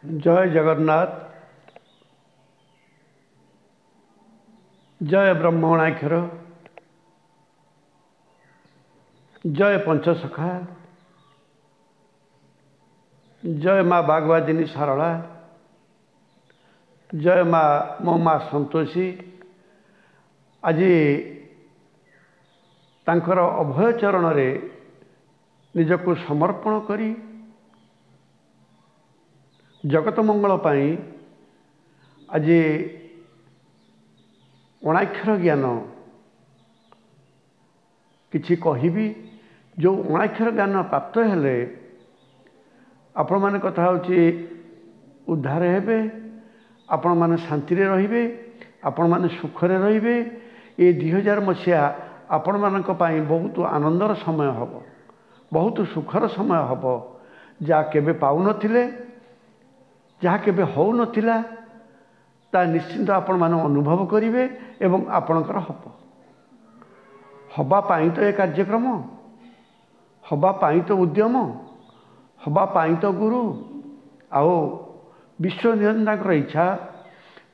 जय जगन्नाथ। जय ब्रह्मणाक्षर। जय पंचसखा। जय माँ बागवादिनी सारला। जय माँ मो माँ संतोषी। आज तांकर अभय चरण रे निजको समर्पण करी जगत मंगल पाई आज अणाक्षर ज्ञान किछि कहिबी। जो अणाक्षर ज्ञान प्राप्त हेले आपण माने कथा होची उद्धार हेबे, आपण माने शांति रे रहिबे, आपण माने सुख रे रहिबे। ए 2000 मसीहा आपण मानक पाई बहुत आनंदर समय हबो, बहुत सुखर समय हबो। जा केबे पाउ नथिले, जहाँ केबे हो नथिला, ता निश्चिंत आपण माने अनुभव करिवे एवं आपणकर हब हबा पाई तो ए कार्यक्रम, हबा पाई तो उद्यम, हबा पाई तो गुरु आओ विश्व निरंतर इच्छा।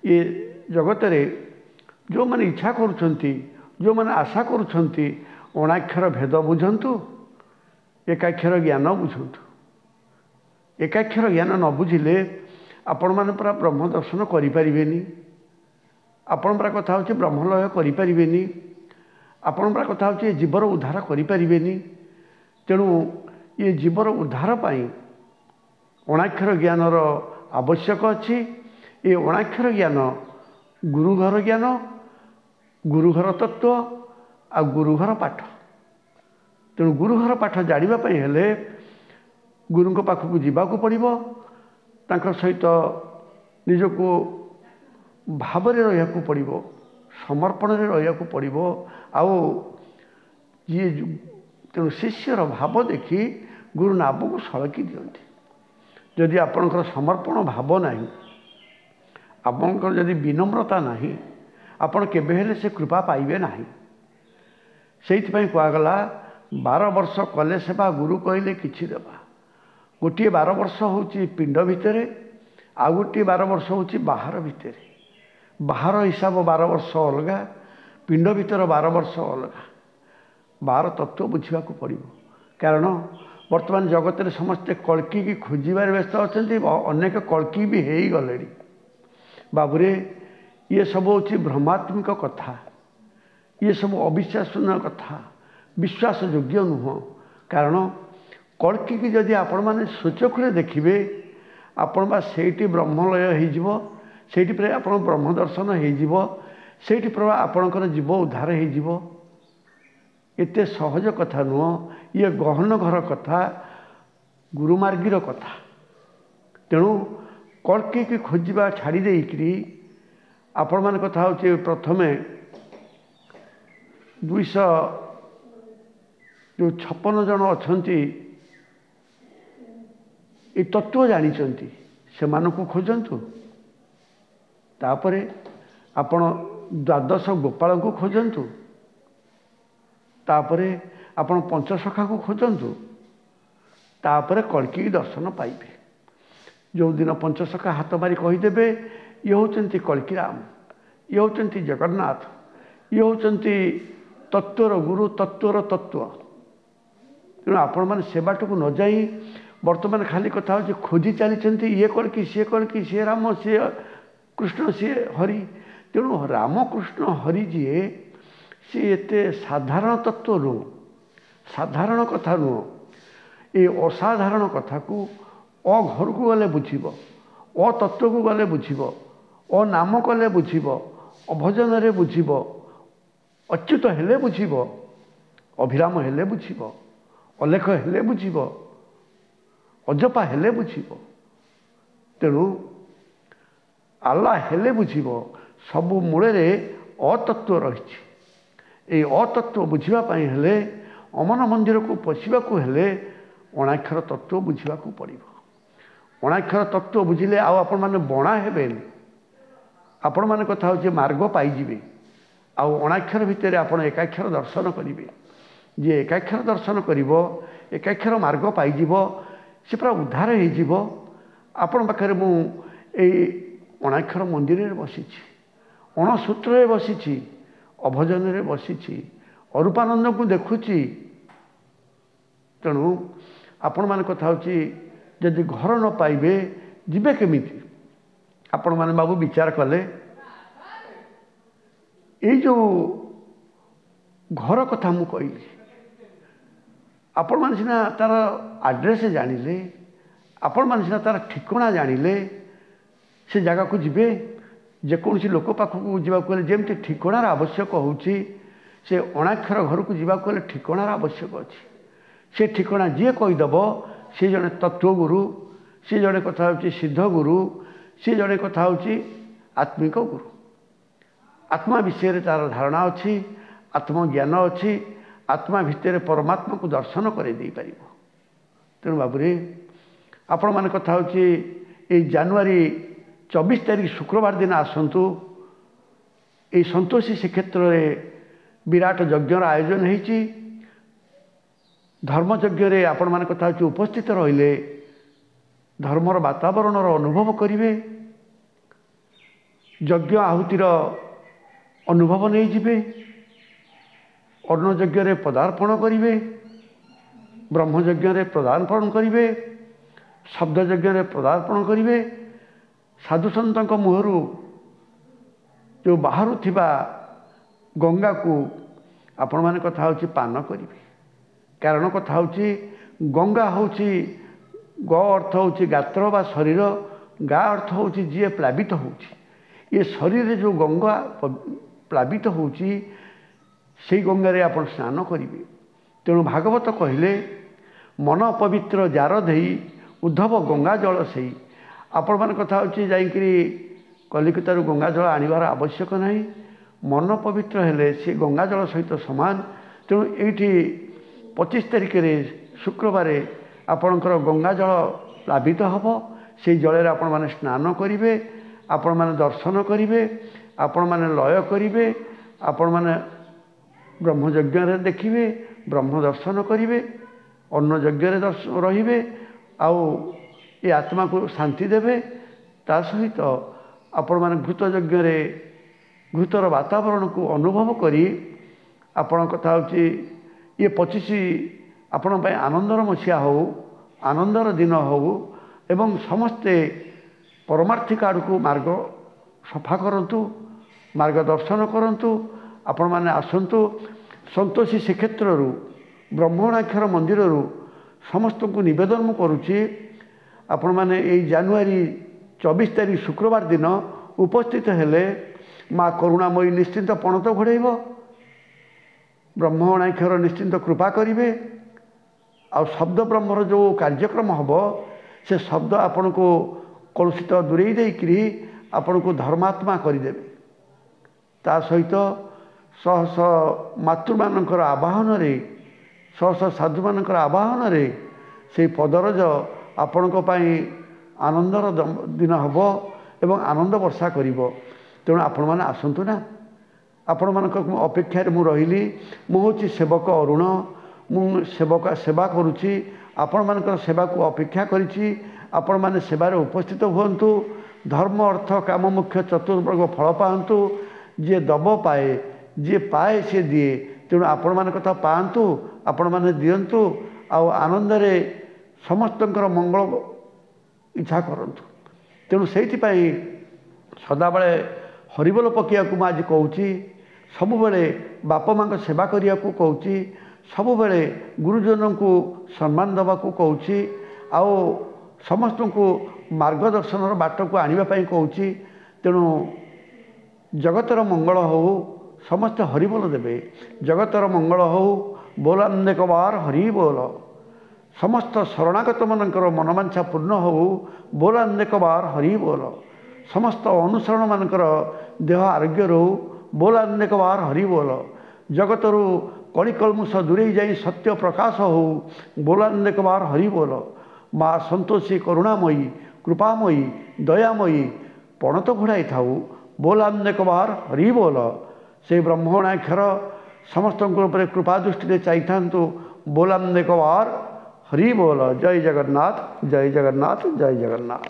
ये जगत रे जो माने इच्छा करुछंती, जो माने आशा करुछंती, अणाक्षर भेद बुझंतु, एकाक्षर ज्ञान बुझंतु। एकाक्षर ज्ञान न बुझिले आपण माने पूरा ब्रह्म दर्शन करि परिबेनी। आपण पूरा कथा होची ब्रह्मलय करि परिबेनी। आपण पूरा कथा होची जीवर उद्धार करि परिबेनी। तेणु ये जीवर उद्धार पाई अणाक्षर ज्ञानर आवश्यक अछि। ये अणाक्षर ज्ञान गुरुघर ज्ञान, गुरुघर तत्व आ गुरुघर पाठ। तेणु गुरुघर पाठ जानिबा पई हेले गुरुଙ୍କ पाखକୁ ଯିବାକୁ ପଡ଼ିବ। ତାଙ୍କ ସହିତ ନିଜକୁ ଭାବରେ ରହିବାକୁ ପଡ଼ିବ, ସମର୍ପଣରେ ରହିବାକୁ ପଡ଼ିବ। ଆଉ ଯିଏ ତେଣୁ ଶିଷ୍ୟର ଭାବ ଦେଖି ଗୁରୁ ନାବକୁ ସଳକି ଦିଅନ୍ତି। ଯଦି ଆପଣଙ୍କର ସମର୍ପଣ ଭାବ ନାହିଁ, ଆପଣଙ୍କର ଯଦି ବିନମ୍ରତା ନାହିଁ, ଆପଣ କେବେ ହେଲେ ସେ କୃପା ପାଇବେ ନାହିଁ। ସେଇଥିପାଇଁ କୁହାଗଲା 12 ବର୍ଷ କଲେ ସେବା ଗୁରୁ କହିଲେ କିଛି ଦେବା। गोटे 12 वर्ष हूँ पिंड भितर, आउ गोटे 12 वर्ष हूँ बाहर भितर। बाहर हिसाब 12 वर्ष अलग, पिंड भितर 12 वर्ष अलग। 12 तत्व बुझा पड़ो। कारण वर्तमान जगत में समस्ते कल्की की खोजार व्यस्त अच्छा, अनेक कल्की भी हो गले। बाबूरे ये सब हूँ भ्रमात्मक कथा, ये सब अविश्वासनीय कथा, विश्वास योग्य नुह। कारण कल्की की जदि आपण माने सूचक देखिए, आपण बा सेठी ब्रह्मलय हो, सेठी पर आपण ब्रह्म दर्शन हो, सेठी पर आपणकर जीव उद्धार हो। एते सहज कथा नुह, ये गहन घर कथा, गुरुमार्गीर कथा। तेणु कल्की की खोजा छाड़ी देकरी आपण मान कथा होचे प्रथमे 256 जन अछंती ये तत्व जानी से मानक खोजतु। तापरे आपण 12 गोपाल को खोजतु। तापरे आपण पंचसखा को खोजतु। तापरे कल्की दर्शन पाइबे। जो दिन पंचसखा हाथ मारी कहीदेवे ये होचंती कल्की राम, ये होचंती जगन्नाथ, ये होचंती तत्वर गुरु, तत्वर तत्व। तेणु आपण मैंने से बाटक न जाई वर्तमान खाली कथा हो खोजी चली ये कल्की, सी राम, सी कृष्ण, सी हरि। तेणु राम कृष्ण हरि जी सी एते साधारण तत्व नुह, साधारण कथा नुह। ये असाधारण कथा को घर को गले बुझब, तत्व को गले बुझब, नाम कले बुझब, अभजन रे बुझब, अच्युत हेले बुझब, अभिराम हेले बुझब, अलेख हेले बुझब, अजपा हेले बुझब। तेणु आल्ला हेले बुझब। सबु मूले अतत्व रही। अतत्व बुझापी हेले अमन मंदिर को पशिबा को हेले अणाक्षर तत्व बुझा पड़ो। अणाक्षर तत्व बुझिले आपण माने बणा हेबे। आपण माने कथा होचे मार्ग पाइजिबे। आउ अणाक्षर भितर आपण एकाक्षर दर्शन करिवे। जे एकाक्षर दर्शन करिवो, एकाक्षर मार्ग पाइजिवो, से पूरा उद्धार हो। आपण पाखे मु अणाक्षर मंदिर बसी अणसूत्र बसी अभजन बसी अरूपानंद को देखुची तेणु आपण मान कथा होची जदि घर न पाइबे जिबे केमिति आपण माने बाबू विचार कले ये जो घर कथा मु कहली आपण मान सिना तार एड्रेस जानिले आपण मान सिना तार ठिकाना जानिले से जगह को जिबे जेकोसी लोक पाखक जावाक जमी ठिकानार आवश्यक होची से अणाक्षर घर को जावाक ठिकानार आवश्यक अच्छी से ठिकाना जी कहीदेव सी जड़े तत्वगुरु सी जड़े कथा होची सिद्ध गुरु सी जड़े कथा होची आत्मिक गुरु आत्मा विषय तार धारणा अच्छी आत्मज्ञान अच्छी आत्मा भितर परमात्मा को दर्शन कर तेणु बाबूरे आपण मान कथा होची ये जानुआरी 24 तारीख शुक्रवार दिन आसतु ये संतोषी श्रीक्षेत्र में विराट यज्ञर आयोजन होती धर्मयज्ञ आपण मान कथा होची उपस्थित रहिले धर्मर वातावरण अनुभव करेंगे यज्ञ आहुतिर अनुभव नहीं जिबे अन्नयज्ञ पदार्पण करेंगे ब्रह्मयज्ञ पदार्पण करेंगे शब्दयज्ञ पदार्पण करेंगे साधुसंत मुहर जो बाहर गंगा को आपण मान कथा होची पान करेंगे कारण कथा होची गंगा होची ग अर्थ होची गात्र बा शरीर गा अर्थ होची जी प्लावित होची ये शरीर जो गंगा प्लावित होची से गंगा रे आपण स्नान करेंगे तेणु भागवत कहले मन पवित्र जार देई उद्धव गंगा जल से आपण मान कथा होची जाइकरी कलिकतारू गंगा जल आनिबार आवश्यक नहीं मन पवित्र हेले से गंगा जल सहित समान तेणु ये 25 तारिख शुक्रवार आपणकर गंगा जल प्लावित हम से जल आपण मैंने स्नान करेंगे आपण मैंने दर्शन करेंगे आपण मैंने लय करेंगे आपण मैंने ब्रह्मयज्ञ देखिए ब्रह्म दर्शन करेंगे अन्न यज्ञ रे आउ ये आत्मा को शांति देवे ता सहित आपण मैंने घृत यज्ञ घृतर वातावरण को अनुभव करी आपण कथा होची ये 25 आपण आनंदर मसीहा हो आनंदर दिन हो एवं समस्ते परमार्थिक आड़ को मार्ग सफा करंतु मार्ग दर्शन करंतु आपण माने आसंतु संतोषी श्रीक्षेत्र ब्रह्मणाक्षर मंदिर समस्त को निवेदन मु करुछि आपण माने ए जानुआरी 24 तारीख शुक्रवार दिन उपस्थित हेले माँ करुणामयी निश्चिंत पणत घोड़ेब ब्रह्मणाक्षर निश्चिंत कृपा करेंगे आ शब्द ब्रह्मर जो कार्यक्रम हम से शब्द आपण को कलुषित दूरे देकरी आपण को धर्मात्मा करदे ता सहित शह शह मातृमानकर आवाहन रे शह शह साधु मानकर आवाहन रे से पदरज आपण आनंदर दिन हम एवं आनंद वर्षा करिवो तेणु आपण मैंने आसतु ना आपण मान अपेक्षा मु रही मुझे सेवक अरुण मु सेवक सेवा करुच्ची आपण मान सेवा को अपेक्षा करी आपण मैंने सेवार उपस्थित हुंतु धर्म अर्थ काम मुख्य चतुर्वर्ग फल पातु जी दब पाए जी पाए सी दिए तेणु आपण मान कथा पातु आपण मैंने दिंतु आनंद समस्त मंगल इच्छा करंतु तेणु से सदाबले हरिबोल पकिया को आज कहूँ सबुबले बापा माँ सेवा करने को कहूँ सबुबले गुरुजन को सम्मान दवा को कहूँ आओ समस्त को मार्गदर्शन बाट को आने कहूँ तेणु जगतर मंगल हो समस्त हरिबोल देवे जगतर मंगल हो बोल अनेक बार हरि बोल समस्त शरणागत मानकर मनमांछा पूर्ण हो बोल अनेक बार हरि बोल समस्त अनुसरण मानकर देह आरोग्य रो बोल अनेक बार हरि बोल जगतरु कलिकलमुष दूरे जाई सत्य प्रकाश हो बोल अनेक बार हरि बोल माँ संतोषी करुणामयी कृपामयी दयामयी पणत घोड़ाई थाऊ बोल अनेक बार हरि बोल से ब्रह्मणाक्षर समस्त कृपा दृष्टि चाहिए बोल अनेक बार हरि बोल जय जगन्नाथ जय जगन्नाथ जय जगन्नाथ।